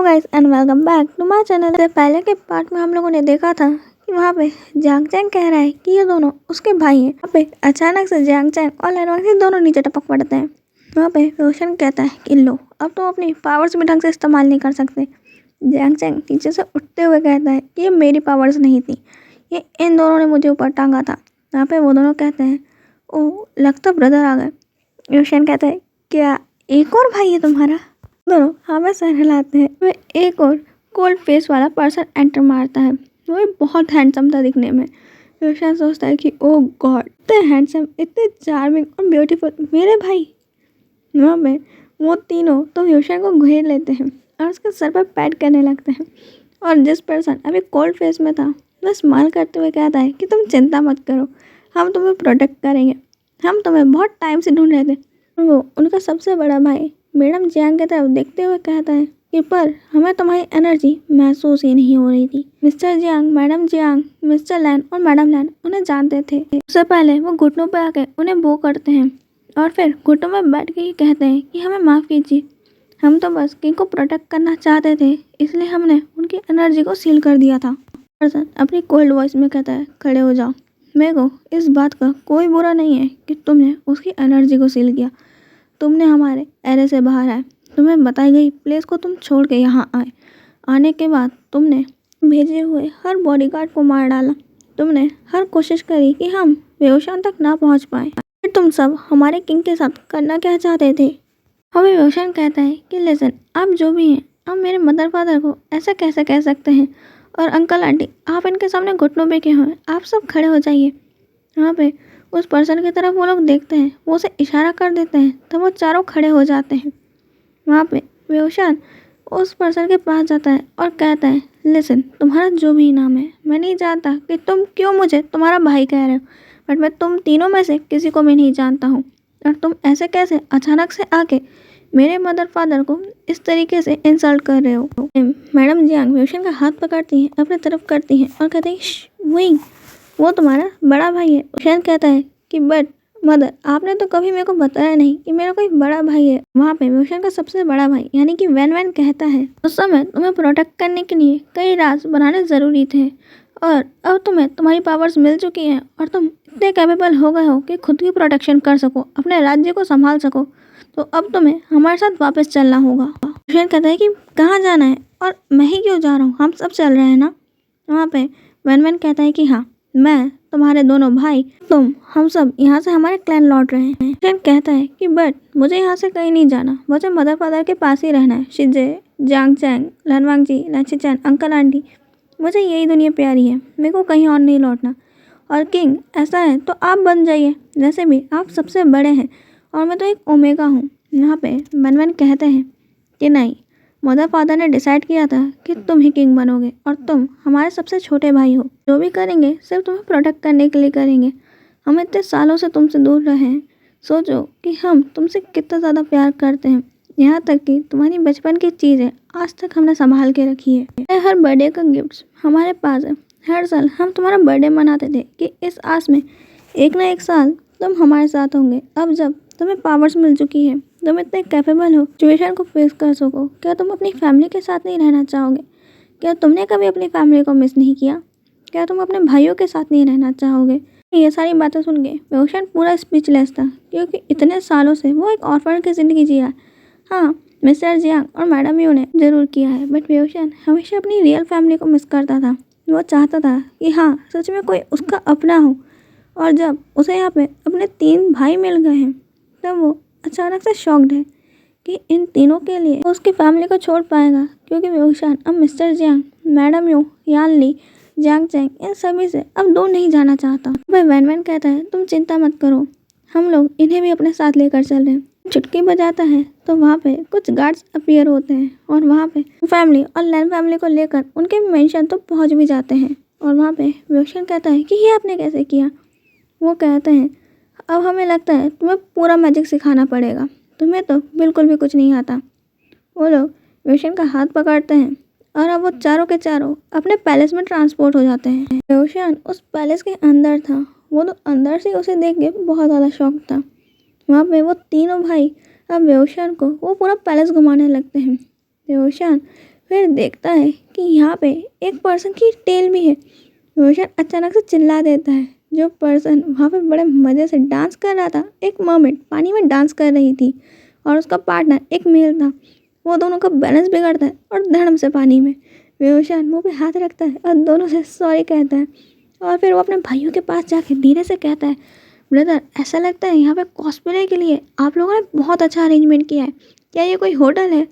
Guys and welcome back to my channel. पहले के part में हम लोगों ने देखा था कि वहाँ पे जियांग चैंग कह रहा है कि ये दोनों उसके भाई हैं। वहाँ पे अचानक से जियांग चैंग और लैन वांगजी दोनों नीचे टपक पड़ते हैं। वहाँ पे रोशन कहता है कि लो अब तुम अपनी पावर्स भी ढंग से इस्तेमाल नहीं कर सकते। जियांग चैंग नीचे से उठते हुए कहता है कि ये मेरी पावर्स नहीं थी, ये इन दोनों ने मुझे ऊपर टांगा था। यहाँ पे वो दोनों कहते हैं ओह लगता ब्रदर आ गए। रोशन कहता है क्या एक और भाई है तुम्हारा? दोनों हमें सर हिलाते हैं। वह एक और कोल्ड फेस वाला पर्सन एंटर मारता है। वो बहुत हैंडसम था दिखने में। रोशन सोचता है कि ओह गॉड, इतने हैंडसम, इतने चार्मिंग और ब्यूटीफुल मेरे भाई। वहाँ पे वो तीनों तो रोशन को घेर लेते हैं और उसके सर पर पैड करने लगते हैं। और जिस पर्सन अभी कोल्ड फेस में था वह स्माइल करते हुए कहता है कि तुम चिंता मत करो, हम तुम्हें प्रोटेक्ट करेंगे, हम तुम्हें बहुत टाइम से ढूंढ रहे थे। वो उनका सबसे बड़ा भाई मैडम जियांग की तरफ देखते हुए कहता है कि पर हमें तुम्हारी एनर्जी महसूस ही नहीं हो रही थी। Mr Jiang, madam Jiang, Mr Lan और मैडम लैन उन्हें जानते थे। उससे पहले वो घुटनों पर आके उन्हें बो करते हैं और फिर घुटनों में बैठ के ही कहते हैं कि हमें माफ़ कीजिए, हम तो बस किंग को प्रोटेक्ट करना चाहते थे, इसलिए हमने उनकी एनर्जी को सील कर दिया था। पर्सन अपनी कोल्ड वॉइस में कहता है खड़े हो जाओ, मेरे को इस बात का कोई बुरा नहीं है कि तुमने उसकी एनर्जी को सील किया। तुमने हमारे एरिया से बाहर आए, तुम्हें बताई गई प्लेस को तुम छोड़ के यहाँ आए। आने के बाद तुमने भेजे हुए हर बॉडीगार्ड को मार डाला। तुमने हर कोशिश करी कि हम वेओशान तक ना पहुँच पाए। फिर तुम सब हमारे किंग के साथ करना क्या चाहते थे? हमें वेओशान कहता है कि लिसन, आप जो भी हैं, आप मेरे मदर फादर को ऐसा कैसे कह सकते हैं? और अंकल आंटी, आप इनके सामने घुटनों पे क्यों हैं? आप सब खड़े हो जाइए। यहाँ पे उस पर्सन की तरफ वो लोग देखते हैं, वो उसे इशारा कर देते हैं, तब वो चारों खड़े हो जाते हैं। वहाँ पे वेओशान उस पर्सन के पास जाता है और कहता है लिसन, तुम्हारा जो भी नाम है, मैं नहीं जानता कि तुम क्यों मुझे तुम्हारा भाई कह रहे हो, बट मैं तुम तीनों में से किसी को भी नहीं जानता हूँ। और तुम ऐसे कैसे अचानक से आके मेरे मदर फादर को इस तरीके से इंसल्ट कर रहे हो? मैडम जियांग वेओशान का हाथ पकड़ती हैं, अपनी तरफ करती हैं और कहती है विंग, वो तुम्हारा बड़ा भाई है। वेओशान कहता है कि बट मदर, आपने तो कभी मेरे को बताया नहीं कि मेरा कोई बड़ा भाई है। वहाँ पे वेओशान का सबसे बड़ा भाई यानी कि वैन वैन कहता है उस समय तुम्हें प्रोटेक्ट करने के लिए कई राज बनाने ज़रूरी थे और अब तुम्हें तुम्हारी पावर्स मिल चुकी हैं और तुम इतने कैपेबल हो गए हो कि खुद की प्रोटेक्शन कर सको, अपने राज्य को संभाल सको, तो अब तुम्हें हमारे साथ वापस चलना होगा। वेओशान कहता है कि कहाँ जाना है और मैं ही क्यों जा रहा हूँ, हम सब चल रहे हैं ना। वहाँ पे वैन वैन कहता है कि हाँ, मैं, तुम्हारे दोनों भाई, तुम, हम सब यहाँ से हमारे क्लैन लौट रहे हैं। वेओशान कहता है कि बट मुझे यहाँ से कहीं नहीं जाना, मुझे मदर फादर के पास ही रहना है। शिजे, जियांग चैंग, लैन वांगजी, लैन शिचैन, अंकल आंटी, मुझे यही दुनिया प्यारी है, मेरे को कहीं और नहीं लौटना। और किंग ऐसा है तो आप बन जाइए, जैसे भी आप सबसे बड़े हैं और मैं तो एक ओमेगा हूँ। यहाँ पे वैन वैन कहते हैं कि नहीं, मदर फादर ने डिसाइड किया था कि तुम ही किंग बनोगे और तुम हमारे सबसे छोटे भाई हो। जो भी करेंगे सिर्फ तुम्हें प्रोटेक्ट करने के लिए करेंगे। हम इतने सालों से तुमसे दूर रहे हैं, सोचो कि हम तुमसे कितना ज़्यादा प्यार करते हैं, यहाँ तक कि तुम्हारी बचपन की चीज़ें आज तक हमने संभाल के रखी है। हर बर्थडे का गिफ्ट हमारे पास है। हर साल हम तुम्हारा बर्थडे मनाते थे कि इस आस में एक ना एक साल तुम हमारे साथ होंगे। अब जब तुम्हें पावर्स मिल चुकी है, तुम इतने कैपेबल हो सिचुएशन को फेस कर सको, क्या तुम अपनी फैमिली के साथ नहीं रहना चाहोगे? क्या तुमने कभी अपनी फैमिली को मिस नहीं किया? क्या तुम अपने भाइयों के साथ नहीं रहना चाहोगे? ये सारी बातें सुन के वेओशान पूरा स्पीचलेस था, क्योंकि इतने सालों से वो एक ऑर्फन की ज़िंदगी जी रहा है। हाँ, मिस्टर जियांग और मैडम यू ने ज़रूर किया है, बट वेओशान हमेशा अपनी रियल फैमिली को मिस करता था। वो चाहता था कि हाँ, सच में कोई उसका अपना हो। और जब उसे यहाँ पे अपने 3 भाई मिल गए हैं, तब वो अचानक से शॉक्ड है कि इन तीनों के लिए वो उसकी फैमिली को छोड़ पाएगा, क्योंकि वेओशान अब मिस्टर जियांग, मैडम यू, यान ली, जियांग चैंग, इन सभी से अब दूर नहीं जाना चाहता। वह वैन वैन कहता है तुम चिंता मत करो, हम लोग इन्हें भी अपने साथ लेकर चल रहे हैं। चुटकी बजाता है तो वहाँ पे कुछ गार्ड्स अपीयर होते हैं और वहाँ पे फैमिली और लैन फैमिली को लेकर उनके मेंशन तो पहुँच भी जाते हैं। और वहाँ पे वेओशान कहता है कि ये आपने कैसे किया? वो कहते हैं अब हमें लगता है तुम्हें पूरा मैजिक सिखाना पड़ेगा, तुम्हें तो बिल्कुल भी कुछ नहीं आता। वो लोग वेओशान का हाथ पकड़ते हैं और अब वो चारों के चारों अपने पैलेस में ट्रांसपोर्ट हो जाते हैं। वेओशान उस पैलेस के अंदर था, वो तो अंदर से उसे देख के बहुत ज़्यादा शौक था। वहाँ पे वो तीनों भाई अब वेओशान को वो पूरा पैलेस घुमाने लगते हैं। वेओशान फिर देखता है कि यहाँ पे एक पर्सन की टेल भी है। रोशन अचानक से चिल्ला देता है। जो पर्सन वहाँ पे बड़े मज़े से डांस कर रहा था, एक मर्मेड पानी में डांस कर रही थी और उसका पार्टनर एक मेल था। वो दोनों का बैलेंस बिगड़ता है और धड़म से पानी में। रोशन मुँह पे हाथ रखता है और दोनों से सॉरी कहता है और फिर वो अपने भाइयों के पास जाके धीरे से कहता है, ब्रदर ऐसा लगता है यहाँ पे कॉस्प्ले के लिए आप लोगों ने बहुत अच्छा अरेंजमेंट किया है। क्या ये कोई होटल है?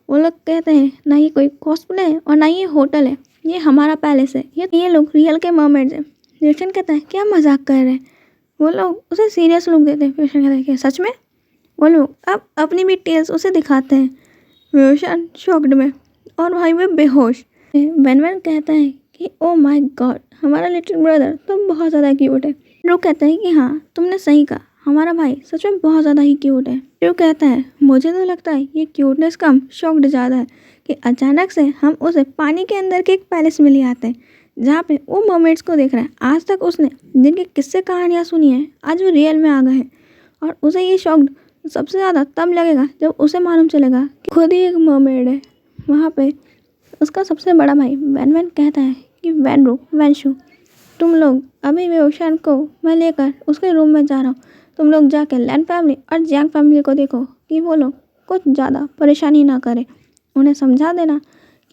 वो लोग कहते हैं ना, ये कोई कॉस्प्ले है और ना ये होटल है, ये हमारा पैलेस है। ये लोग रियल के मर्मेड्स हैं। रोशन कहता है क्या मजाक कर रहे हैं? वो लोग उसे सीरियस लुक देते हैं। रोशन कहता है क्या सच में? वो लोग अब अपनी भी टेल्स उसे दिखाते हैं। रोशन शॉक्ड में और भाई में बेहोश। वेन कहता है कि ओ माय गॉड, हमारा लिटिल ब्रदर तो बहुत ज़्यादा क्यूट है। ड्रू कहता है कि हाँ तुमने सही कहा, हमारा भाई सच में बहुत ज़्यादा ही क्यूट है। ड्रू कहता है मुझे तो लगता है ये क्यूटनेस कम शॉक्ड ज़्यादा है कि अचानक से हम उसे पानी के अंदर के एक पैलेस में ले आते हैं जहाँ पे वो मर्मेड्स को देख रहा है। आज तक उसने जिनकी किस्से कहानियाँ सुनी है आज वो रियल में आ गए हैं और उसे ये शॉक्ड सबसे ज़्यादा तब लगेगा जब उसे मालूम चलेगा कि खुद ही एक मर्मेड है। वहाँ पे उसका सबसे बड़ा भाई वैन कहता है कि वैनशु तुम लोग अभी रोशन को मैं लेकर उसके रूम में जा रहा हूँ। तुम लोग जाकर लैन फैमिली और जैंग फैमिली को देखो कि वो लोग कुछ ज़्यादा परेशानी ना करें। उन्हें समझा देना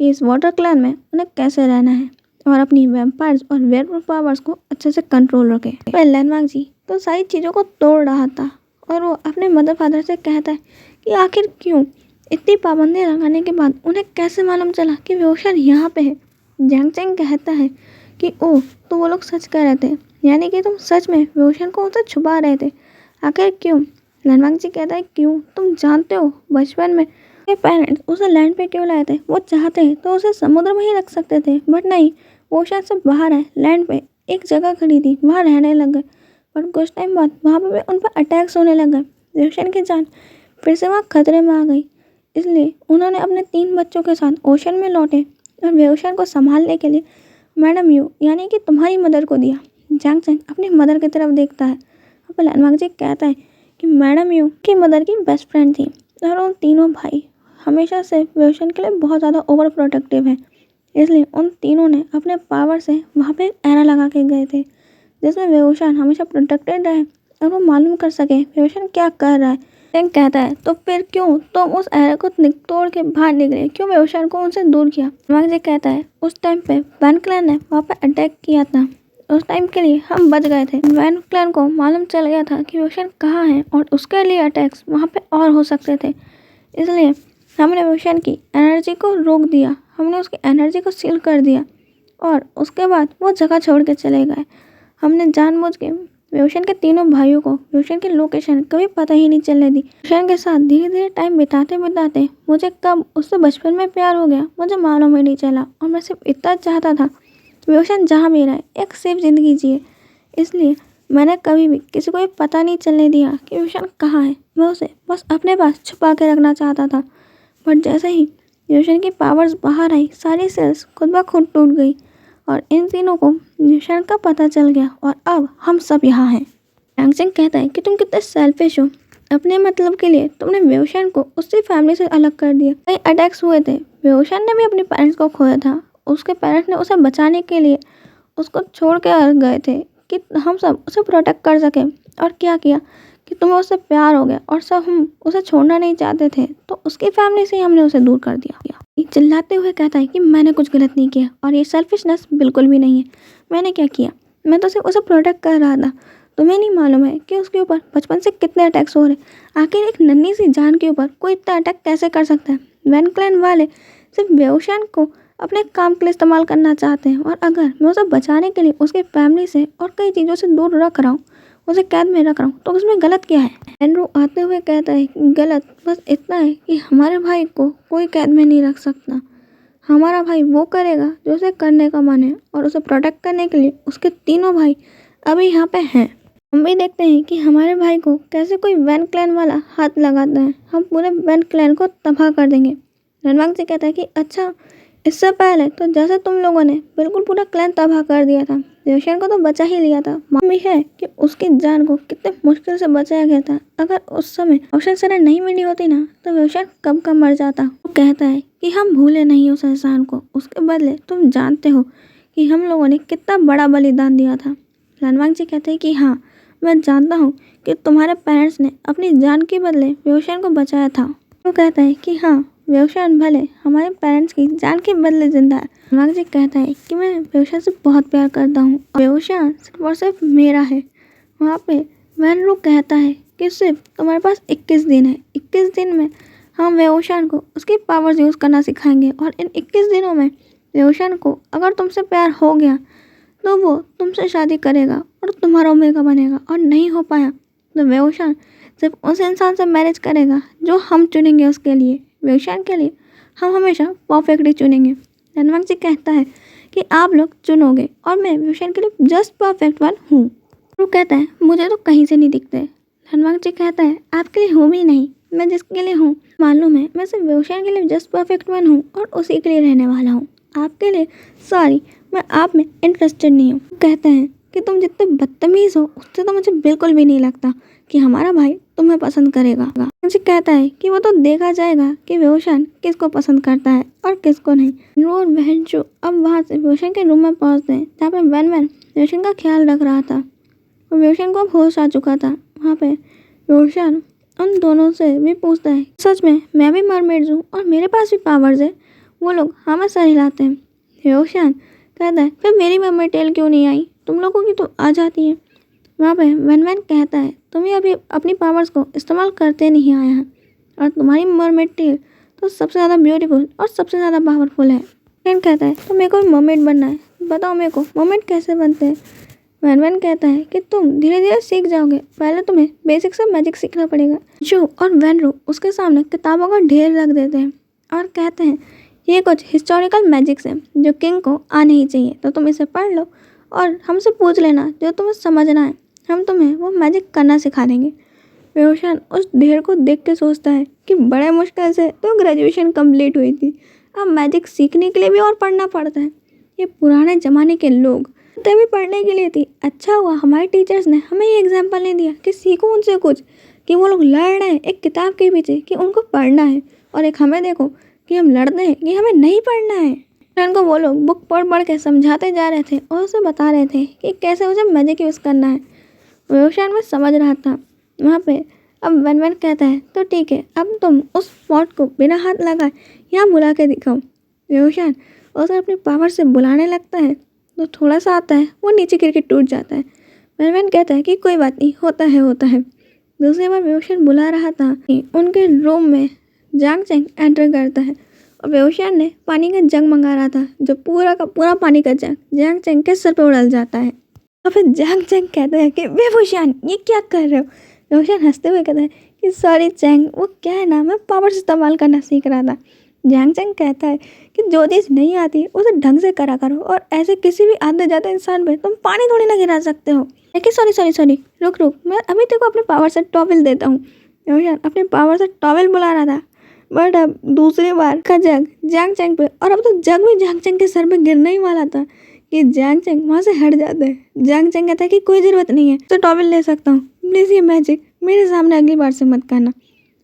कि इस वाटर क्लैन में उन्हें कैसे रहना है और अपनी वैम्पायर्स और वेयरवुल्फ पावर्स को अच्छे से कंट्रोल रखें। वह लैनवांग जी तो सारी चीज़ों को तोड़ रहा था और वो अपने मदर फादर से कहता है कि आखिर क्यों इतनी पाबंदियाँ लगाने के बाद उन्हें कैसे मालूम चला कि रोशन यहाँ पे है। जैंग चैंग कहता है कि ओह तो वो लोग सच कह रहे थे, यानी कि तुम सच में रोशन को उनसे छुपा रहे थे। आखिर क्यों? लैनवांग जी कहता है क्यों, तुम जानते हो बचपन में के पेरेंट्स उसे लैंड पे क्यों लाए थे? वो चाहते तो उसे समुद्र में ही रख सकते थे, बट नहीं, वो शायद से बाहर है लैंड पे एक जगह खड़ी थी, वहाँ रहने लग गए। पर कुछ टाइम बाद वहाँ पे भी उन पर अटैक्स होने लग गए। रोशन की जान फिर से वहाँ खतरे में आ गई, इसलिए उन्होंने अपने 3 बच्चों के साथ ओशन में लौटे और रोशन को संभालने के लिए मैडम यू यानी कि तुम्हारी मदर को दिया। जैंग चैंग अपनी मदर की तरफ देखता है और लैनवांग जी कहता है कि मैडम यू की मदर की बेस्ट फ्रेंड थी और उन तीनों भाई हमेशा से रोशन के लिए बहुत ज़्यादा ओवर प्रोटेक्टिव हैं, इसलिए उन तीनों ने अपने पावर से वहाँ पे एरा लगा के गए थे जिसमें रोशन हमेशा प्रोटेक्टेड रहे और वो मालूम कर सके रोशन क्या कर रहा है। टैंक कहता है तो फिर क्यों तुम उस एरा को तोड़ के बाहर निकले, क्यों रोशन को उनसे दूर किया? लैनवांग जी कहता है उस टाइम पे वैन क्लैन ने वहाँ पे अटैक किया था, उस टाइम के लिए हम बच गए थे। वैन क्लैन को मालूम चल गया था कि रोशन कहाँ है और उसके लिए अटैक्स वहाँ पे और हो सकते थे, इसलिए हमने रोशन की एनर्जी को रोक दिया, हमने उसकी एनर्जी को सील कर दिया और उसके बाद वो जगह छोड़ के चले गए। हमने जानबूझ के रोशन के तीनों भाइयों को रोशन की लोकेशन कभी पता ही नहीं चलने दी। रोशन के साथ धीरे धीरे टाइम बिताते बिताते मुझे कब उससे बचपन में प्यार हो गया मुझे मालूम ही नहीं चला और मैं सिर्फ इतना चाहता था रोशन जहाँ भी रहे एक सेफ ज़िंदगी जिए, इसलिए मैंने कभी भी किसी को ये पता नहीं चलने दिया कि रोशन कहाँ है। मैं उसे बस अपने पास छुपा के रखना चाहता था, बट जैसे ही रोशन की पावर्स बाहर आई सारी सेल्स खुद ब खुद टूट गई और इन तीनों को रोशन का पता चल गया और अब हम सब यहाँ हैं। जैंग चैंग कहता है कि तुम कितने सेल्फिश हो, अपने मतलब के लिए तुमने रोशन को उसकी फैमिली से अलग कर दिया। कई अटैक्स हुए थे, रोशन ने भी अपने पेरेंट्स को खोया था, उसके पेरेंट्स ने उसे बचाने के लिए उसको छोड़ के गए थे कि हम सब उसे प्रोटेक्ट कर सकें, और क्या किया कि तुम्हें उससे प्यार हो गया और सब हम उसे छोड़ना नहीं चाहते थे तो उसकी फैमिली से ही हमने उसे दूर कर दिया। ये चिल्लाते हुए कहता है कि मैंने कुछ गलत नहीं किया और ये सेल्फिशनेस बिल्कुल भी नहीं है। मैंने क्या किया, मैं तो सिर्फ उसे प्रोटेक्ट कर रहा था। तुम्हें नहीं मालूम है कि उसके ऊपर बचपन से कितने अटैक्स हो रहे, आखिर एक नन्ही सी जान के ऊपर कोई इतना अटैक कैसे कर सकता है? वैन क्लैन वाले सिर्फ रोशन को अपने काम के लिए इस्तेमाल करना चाहते हैं और अगर मैं उसे बचाने के लिए उसकी फैमिली से और कई चीज़ों से दूर रख रहा हूँ, उसे कैद में रख रहा हूँ, तो उसमें गलत क्या है? एंड्रू आते हुए कहता है गलत बस इतना है कि हमारे भाई को कोई कैद में नहीं रख सकता। हमारा भाई वो करेगा जो उसे करने का मन है और उसे प्रोटेक्ट करने के लिए उसके तीनों भाई अभी यहाँ पे हैं। हम भी देखते हैं कि हमारे भाई को कैसे कोई वैन क्लैन वाला हाथ लगाता है, हम पूरे वैन क्लैन को तबाह कर देंगे। रणवांग से कहता है कि अच्छा, इससे पहले तो जैसे तुम लोगों ने बिल्कुल पूरा क्लैन तबाह कर दिया था, वेवशान को तो बचा ही लिया था। मालूम भी है कि उसकी जान को कितने मुश्किल से बचाया गया था। अगर उस समय रोशन सरें नहीं मिली होती ना तो वेवशान कब का मर जाता। वो कहता है कि हम भूले नहीं उस एहसान को, उसके बदले तुम जानते हो कि हम लोगों ने कितना बड़ा बलिदान दिया था। लनवांग जी कहते हैं कि हाँ, मैं जानता हूँ कि तुम्हारे पेरेंट्स ने अपनी जान के बदले वेवशान को बचाया था। वो कहता है कि हाँ, वेवशान भले हमारे पेरेंट्स की जान के बदले जिंदा है। लनवांग जी कहता है कि मैं वेवशान से बहुत प्यार करता हूँ और वेवशान सिर्फ और सिर्फ मेरा है। वहाँ पे वैनरू कहता है कि सिर्फ तुम्हारे पास 21 दिन है। 21 दिन में हम वेवशान को उसकी पावर्स यूज़ करना सिखाएंगे और इन 21 दिनों में वेवशान को अगर तुमसे प्यार हो गया तो वो तुमसे शादी करेगा और तुम्हारा ओमेगा बनेगा, और नहीं हो पाया तो वेवशान सिर्फ उस इंसान से मैरिज करेगा जो हम चुनेंगे उसके लिए। वेवशान के लिए हम हमेशा परफेक्टली चुनेंगे। लनवांग जी कहता है कि आप लोग चुनोगे और मैं वेवशान के लिए जस्ट परफेक्ट वन हूँ। वो कहता है मुझे तो कहीं से नहीं दिखते। लनवांग जी कहता है आपके लिए हूँ भी नहीं, मैं जिसके लिए हूँ मालूम है, मैं सिर्फ वेवशान के लिए जस्ट परफेक्ट वन हूँ और उसी के लिए रहने वाला हूँ। आपके लिए सॉरी, मैं आप में इंटरेस्टेड नहीं हूँ। कहते हैं कि तुम जितने बदतमीज़ हो उससे तो मुझे बिल्कुल भी नहीं लगता कि हमारा भाई तुम्हें पसंद करेगा। मुझे कहता है कि वो तो देखा जाएगा कि वेवशान किसको पसंद करता है और किसको नहीं। रू और वेंचू अब वहाँ से वेवशान के रूम में पहुँचते हैं जहाँ पे वैन वेवशान का ख्याल रख रहा था और वेवशान को अब होश आ चुका था। वहाँ पे वेवशान उन दोनों से भी पूछता है सच में मैं भी मरमेड हूँ और मेरे पास भी पावर्स है। वो लोग हमें सर हिलाते हैं। वेवशान कहता है फिर मेरी मरमेड टेल क्यों नहीं आई, तुम लोगों की तो आ जाती है। वहाँ पे वैन कहता है तुम्हें अभी अपनी पावर्स को इस्तेमाल करते नहीं आया है और तुम्हारी मरमेड टेल तो सबसे ज़्यादा ब्यूटीफुल और सबसे ज़्यादा पावरफुल है। वैन कहता है तो मेरे को मरमेड बनना है, बताओ मेरे को मरमेड कैसे बनते हैं। वैन कहता है कि तुम धीरे धीरे सीख जाओगे, पहले तुम्हें बेसिक से मैजिक सीखना पड़ेगा। जो और वैनरू उसके सामने किताबों का ढेर रख देते हैं और कहते हैं ये कुछ हिस्टोरिकल मैजिक्स हैं जो किंग को आने ही चाहिए, तो तुम इसे पढ़ लो और हमसे पूछ लेना जो तुम्हें समझना है, हम तुम्हें वो मैजिक करना सिखा देंगे। वेवशान उस ढेर को देख के सोचता है कि बड़े मुश्किल से तो ग्रेजुएशन कंप्लीट हुई थी, अब मैजिक सीखने के लिए भी और पढ़ना पड़ता है। ये पुराने ज़माने के लोग भी पढ़ने के लिए थी। अच्छा हुआ हमारे टीचर्स ने हमें ये एग्जाम्पल नहीं दिया कि सीखो उनसे कुछ, कि वो लोग लड़ रहे हैं एक किताब के पीछे कि उनको पढ़ना है, और एक हमें देखो कि हम लड़ते हैं कि हमें नहीं पढ़ना है। उनको वो लोग बुक पढ़ के समझाते जा रहे थे और उसे बता रहे थे कि कैसे उसे मैजिक यूज़ करना है। वेवशान में समझ रहा था। वहाँ पे अब वैन कहता है तो ठीक है, अब तुम उस पॉट को बिना हाथ लगाए यहाँ बुला के दिखाओ। वेवशान उसे अपनी पावर से बुलाने लगता है तो थोड़ा सा आता है, वो नीचे गिर के टूट जाता है। वैन कहता है कि कोई बात नहीं, होता है। दूसरी बार वेवशान बुला रहा था कि उनके रूम में जांग चैंग एंटर करता है और वेवशान ने पानी का जग मंगा रहा था, जो पूरा का पूरा पानी का जग जांग चैंग के सर पे उड़ल जाता है। और फिर जांग चैंग कहता है कि वेवशान ये क्या कर रहे हो। वेवशान हंसते हुए कहता है कि सॉरी चैंग, वो क्या है ना, मैं पावर इस्तेमाल करना सीख रहा था। जांग चैंग कहता है कि जो चीज़ नहीं आती उसे ढंग से करा करो, और ऐसे किसी भी आते जाते इंसान पे तुम पानी थोड़ी ना गिरा सकते हो। लेकिन सॉरी रुक, मैं अभी तेरे को अपने पावर से टॉवल देता हूँ। वेवशान अपने पावर से टॉवल बुला रहा था, बट अब दूसरी बार का जग जांग चैंग पे, और अब तो जग भी जांग चैंग के सर पे गिरने ही वाला था कि जांग चैंग वहाँ से हट जाता है। जांग चैंग कहता है कि कोई ज़रूरत नहीं है, तो टॉवल ले सकता हूँ, प्लीज़ ये मैजिक मेरे सामने अगली बार से मत करना,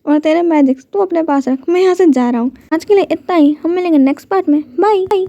और तेरे मैजिक्स तू अपने पास रख, मैं यहाँ से जा रहा हूँ। आज के लिए इतना ही, हम मिलेंगे नेक्स्ट पार्ट में। बाय।